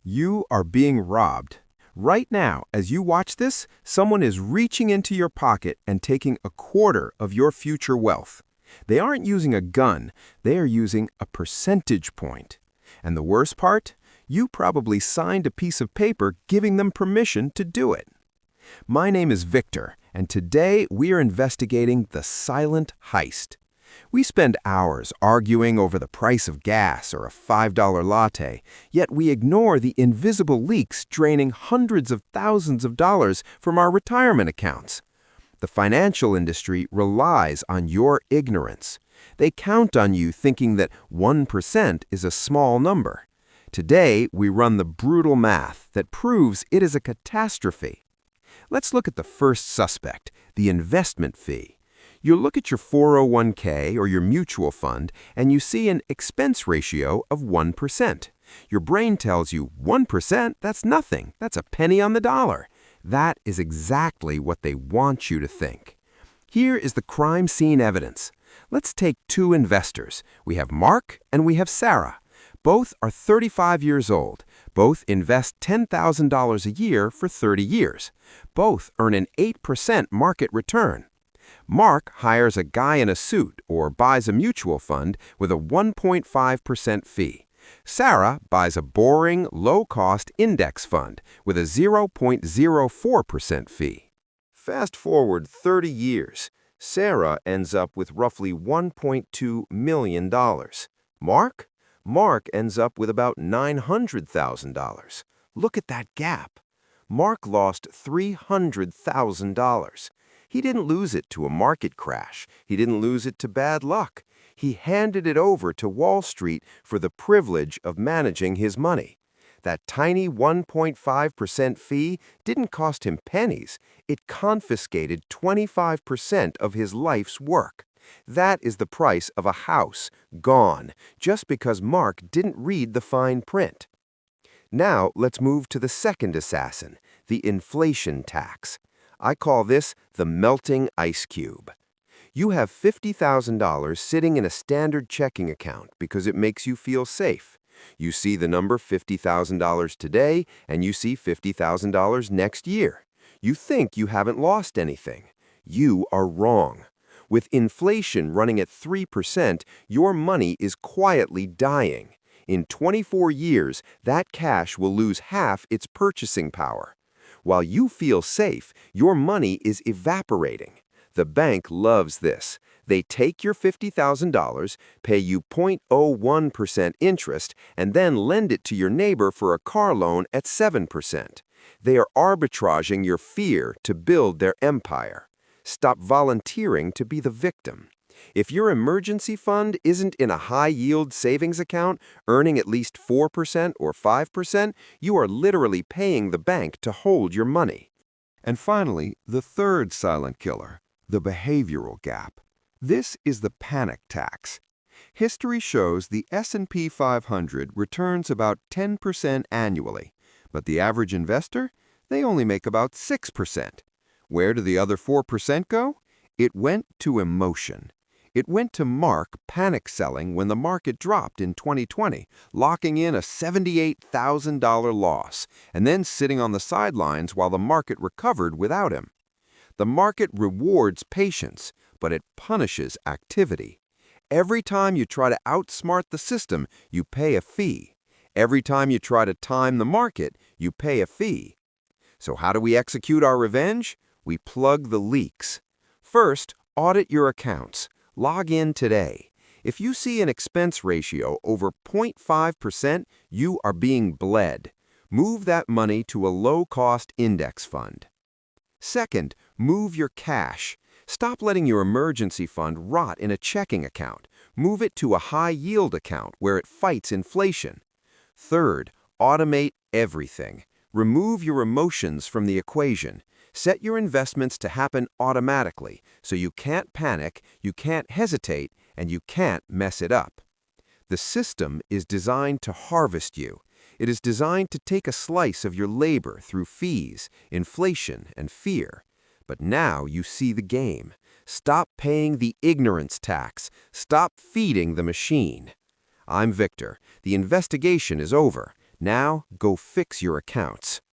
You are being robbed. Right now, as you watch this, someone is reaching into your pocket and taking a quarter of your future wealth. They aren't using a gun, they are using a percentage point. And the worst part? You probably signed a piece of paper giving them permission to do it. My name is Victor, and today we are investigating the silent heist. We spend hours arguing over the price of gas or a $5 latte, yet we ignore the invisible leaks draining hundreds of thousands of dollars from our retirement accounts. The financial industry relies on your ignorance. They count on you thinking that 1% is a small number. Today, we run the brutal math that proves it is a catastrophe. Let's look at the first suspect, the investment fee. You look at your 401k or your mutual fund and you see an expense ratio of 1%. Your brain tells you 1%, that's nothing. That's a penny on the dollar. That is exactly what they want you to think. Here is the crime scene evidence. Let's take two investors. We have Mark and we have Sarah. Both are 35 years old. Both invest $10,000 a year for 30 years. Both earn an 8% market return. Mark hires a guy in a suit or buys a mutual fund with a 1.5% fee. Sarah buys a boring, low-cost index fund with a 0.04% fee. Fast forward 30 years, Sarah ends up with roughly $1.2 million. Mark? Mark ends up with about $900,000. Look at that gap. Mark lost $300,000. He didn't lose it to a market crash. He didn't lose it to bad luck. He handed it over to Wall Street for the privilege of managing his money. That tiny 1.5% fee didn't cost him pennies. It confiscated 25% of his life's work. That is the price of a house, gone, just because Mark didn't read the fine print. Now let's move to the second assassin, the inflation tax. I call this the melting ice cube. You have $50,000 sitting in a standard checking account because it makes you feel safe. You see the number $50,000 today and you see $50,000 next year. You think you haven't lost anything. You are wrong. With inflation running at 3%, your money is quietly dying. In 24 years, that cash will lose half its purchasing power. While you feel safe, your money is evaporating. The bank loves this. They take your $50,000, pay you 0.01% interest, and then lend it to your neighbor for a car loan at 7%. They are arbitraging your fear to build their empire. Stop volunteering to be the victim. If your emergency fund isn't in a high-yield savings account earning at least 4% or 5%, you are literally paying the bank to hold your money. And finally, the third silent killer, the behavioral gap. This is the panic tax. History shows the S&P 500 returns about 10% annually, but the average investor, they only make about 6%. Where do the other 4% go? It went to emotion. It went to Mark panic selling when the market dropped in 2020, locking in a $78,000 loss, and then sitting on the sidelines while the market recovered without him. The market rewards patience, but it punishes activity. Every time you try to outsmart the system, you pay a fee. Every time you try to time the market, you pay a fee. So how do we execute our revenge? We plug the leaks. First, audit your accounts. Log in today. If you see an expense ratio over 0.5%, you are being bled. Move that money to a low-cost index fund. Second, move your cash. Stop letting your emergency fund rot in a checking account. Move it to a high-yield account where it fights inflation. Third, automate everything. Remove your emotions from the equation. Set your investments to happen automatically, so you can't panic, you can't hesitate, and you can't mess it up. The system is designed to harvest you. It is designed to take a slice of your labor through fees, inflation, and fear. But now you see the game. Stop paying the ignorance tax. Stop feeding the machine. I'm Victor. The investigation is over. Now, go fix your accounts.